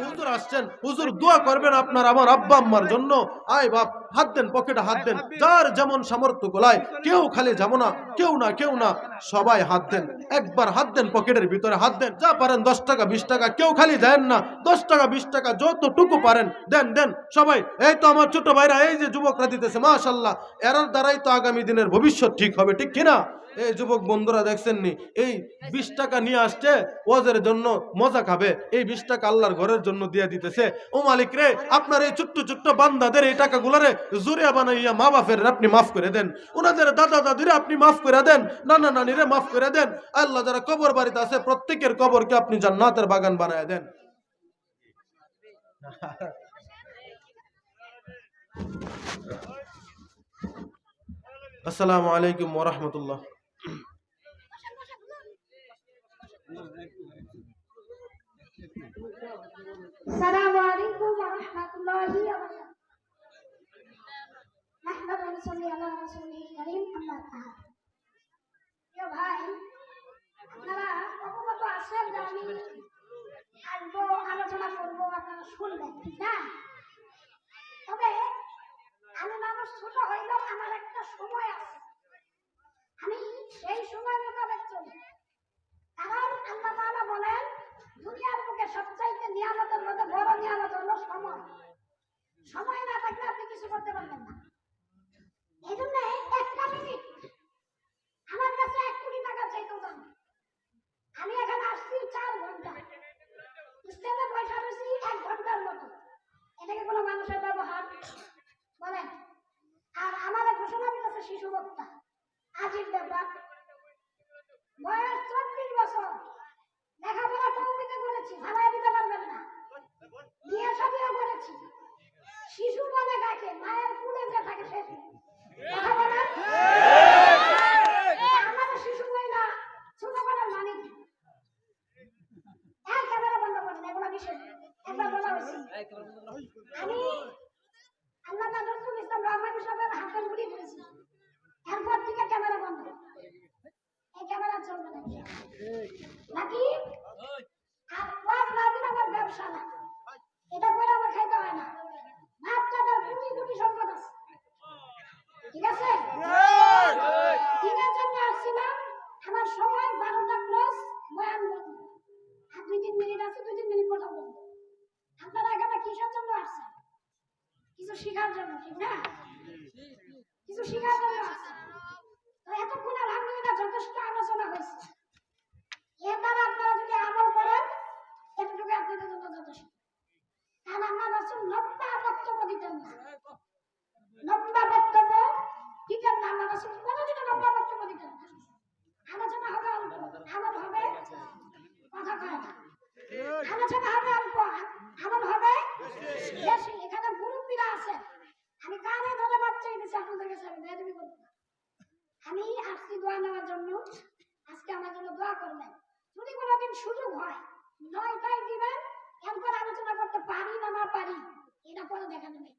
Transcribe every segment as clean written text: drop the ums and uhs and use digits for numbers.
হুজুর আসছেন, হুজুর দোয়া করবেন আপনার আমার আব্বা আম্মার জন্য। আয় বাপ, হাত দেন, পকেটে হাত দেন, যার যেমন সামর্থ্য গোলায়। কেউ খালি যাবো না, কেউ না, সবাই হাত দেন। একবার হাত দেন, পকেটের ভিতরে হাত দেন, যা পারেন 10 টাকা 20 টাকা, কেউ খালি দেন না, 10 টাকা 20 টাকা যতটুকু পারেন দেন সবাই। এই তো আমার ছোট ভাইরা, এই যে যুবকরা দিতেছে, মাশাআল্লাহ, এরার দ্বারাই তো আগামী দিনের ভবিষ্যৎ ঠিক হবে, ঠিক কিনা? এই যুবক বন্ধুরা দেখছেন নি, এই 20 টাকা নিয়ে আসছে ওয়াজের জন্য, মজা খাবে, এই 20 টাকা আল্লাহর ঘরের জন্য দিয়ে দিতেছে। ও মালিক রে, আপনার এই ছোট্ট ছোট্ট বান্দাদের এই টাকাগুলারে জুরিয়া বানাইয়া মা বাপের আপনি মাফ করে দেন, ওনাদের দাদা দাদিরে আপনি মাফ করে দেন, নানা নানিরে মাফ করে দেন। আল্লাহ যারা কবর বাড়িতে আছে প্রত্যেকের কবরকে আপনি জান্নাতের বাগান বানায় দেন। আসসালামু আলাইকুম ওয়া রাহমাতুল্লাহ। আসসালামু আলাইকুম ওয়া রাহমাতুল্লাহি ওয়া বারাকাতুহু। নাহমাদু ওয়া নুসাল্লি আলা রাসূলিল কারীম, আম্মা বা'দ। প্রিয় ভাই, আপনারা কত আছেন যে আমি আসবো, আলোচনা করবো, আপনারা শুনবেন, ঠিক না? তবে আমি মানুষ ছোট হইলেও আমার একটা সময় আছে, আমি সেই সময় মোতাবেক চলি। কারণ আল্লাহ তাআলা বলেন, দুনিয়ার বুকে সবচাইতে নিয়ামতের মধ্যে বড় নিয়ামত হলো সময়। সময় না থাকলে আপনি কিছু করতে পারবেন না। এই জন্য একটা মিনিট আমার কাছে 1 কোটি টাকা চাইতেও দাম। আমি এখানে আসছি 4 ঘন্টা, স্টেজে পয়সা রয়েছি 1 ঘন্টার মতো। এটাকে কোনো মানুষের ব্যবহার বলেন? আর আমার ঘোষণা দিতেছে শিশু বক্তা, আজিব ব্যাপার। বয়স 34 বছর, লেখাপড়া কৌমিতে করেছি, ভাড়ায় দিতে পারবেন না, বিয়ে শাদিও করেছি। শিশু বলে কাকে? মায়ের কুলে যে থাকে সে কথা বলেন। আমাদের শিশু মহিলা ছোট করার মানে কি? এক ক্যামেরা বন্ধ করেন, এগুলো বিশেষ একবার বলা হয়েছে। আমি আল্লাহ নজরুল ইসলাম রহমানী সাহেবের হাতের গুলি ধরেছি, এরপর থেকে ক্যামেরা বন্ধ। এই ক্যামেরা চলবে নাকি? আর ওয়াজ না দিলে আমার ব্যবসা না, এটা করে আমার খাইতে হয় না। বাচ্চাদের কোটি সম্পদ আছে, ঠিক আছে? দিনের জন্য আসছিলাম, আমার সময় 12টা ক্রস বয়ান বলবো। আর 2-3 মিনিট আছে, 2-3 মিনিট কথা বলবো। আপনারা এখানে কিসের জন্য আসছেন? কিছু শেখার জন্য, ঠিক না? কিছু শেখার জন্য আসছেন। তো এতক্ষণ আলহামদুলিল্লাহ যথেষ্ট আলোচনা হয়েছে। এর দ্বারা আপনারা যদি আমল করেন, এতটুকু আপনাদের জন্য যথেষ্ট। কারণ আমরা রাসূল লম্বা বক্তব্য দিতেন না, লম্বা বক্তব্য দিতেন না। আমরা রাসূল কোনোদিনও লম্বা বক্তব্য দিতেন না। আলোচনা হবে অল্প, আমল হবে কথা কয় না। আলোচনা হবে অল্প, আমল হবে বেশি। এখানে মুরব্বীরা আছে, আমি কানে ধরে বাচ্চা দিচ্ছি আপনাদের কাছে, আমি বেয়াদবি করব না। আমি আসছি দোয়া নেওয়ার জন্য, আজকে আমার জন্য দোয়া করবেন। যদি কোনোদিন সুযোগ হয় 9টায় দিবেন, এরপর আলোচনা করতে পারি না পারি এটা পরে দেখা যাবে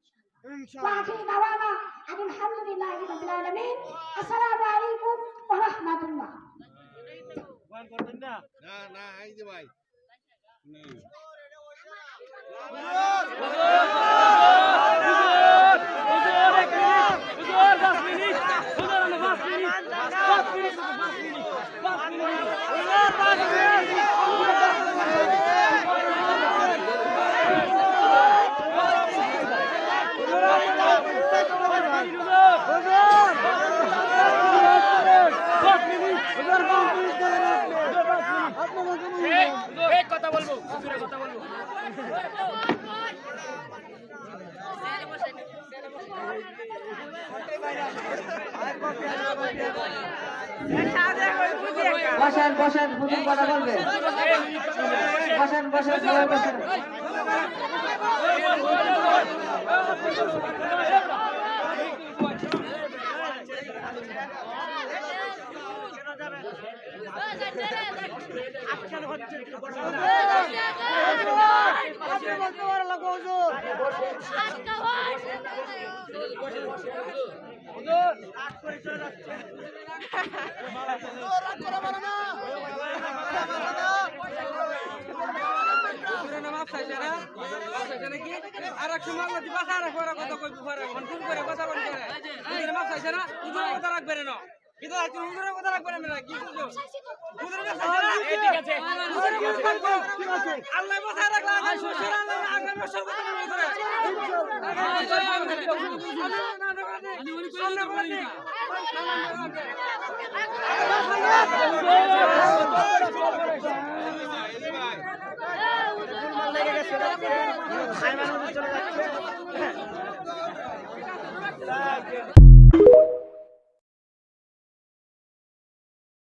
ইনশাআল্লাহ। আলহামদুলিল্লাহি রাব্বিল আলামিন। আসসালামু আলাইকুম ওয়া রাহমাতুল্লাহ। না এই যে ভাই বসেন বসেন হুজুর কথা বলবে বসেন বসেন সবাই বসেন আর এক সময় কথা কথা বলতে মাপ চাইছে না কথা রাখবে না কিন্তু হুজুরের কথা রাখবে না কি করছো ঠিক আছে আল্লাহ বাঁচায় রাখলা আগামী বছর কথা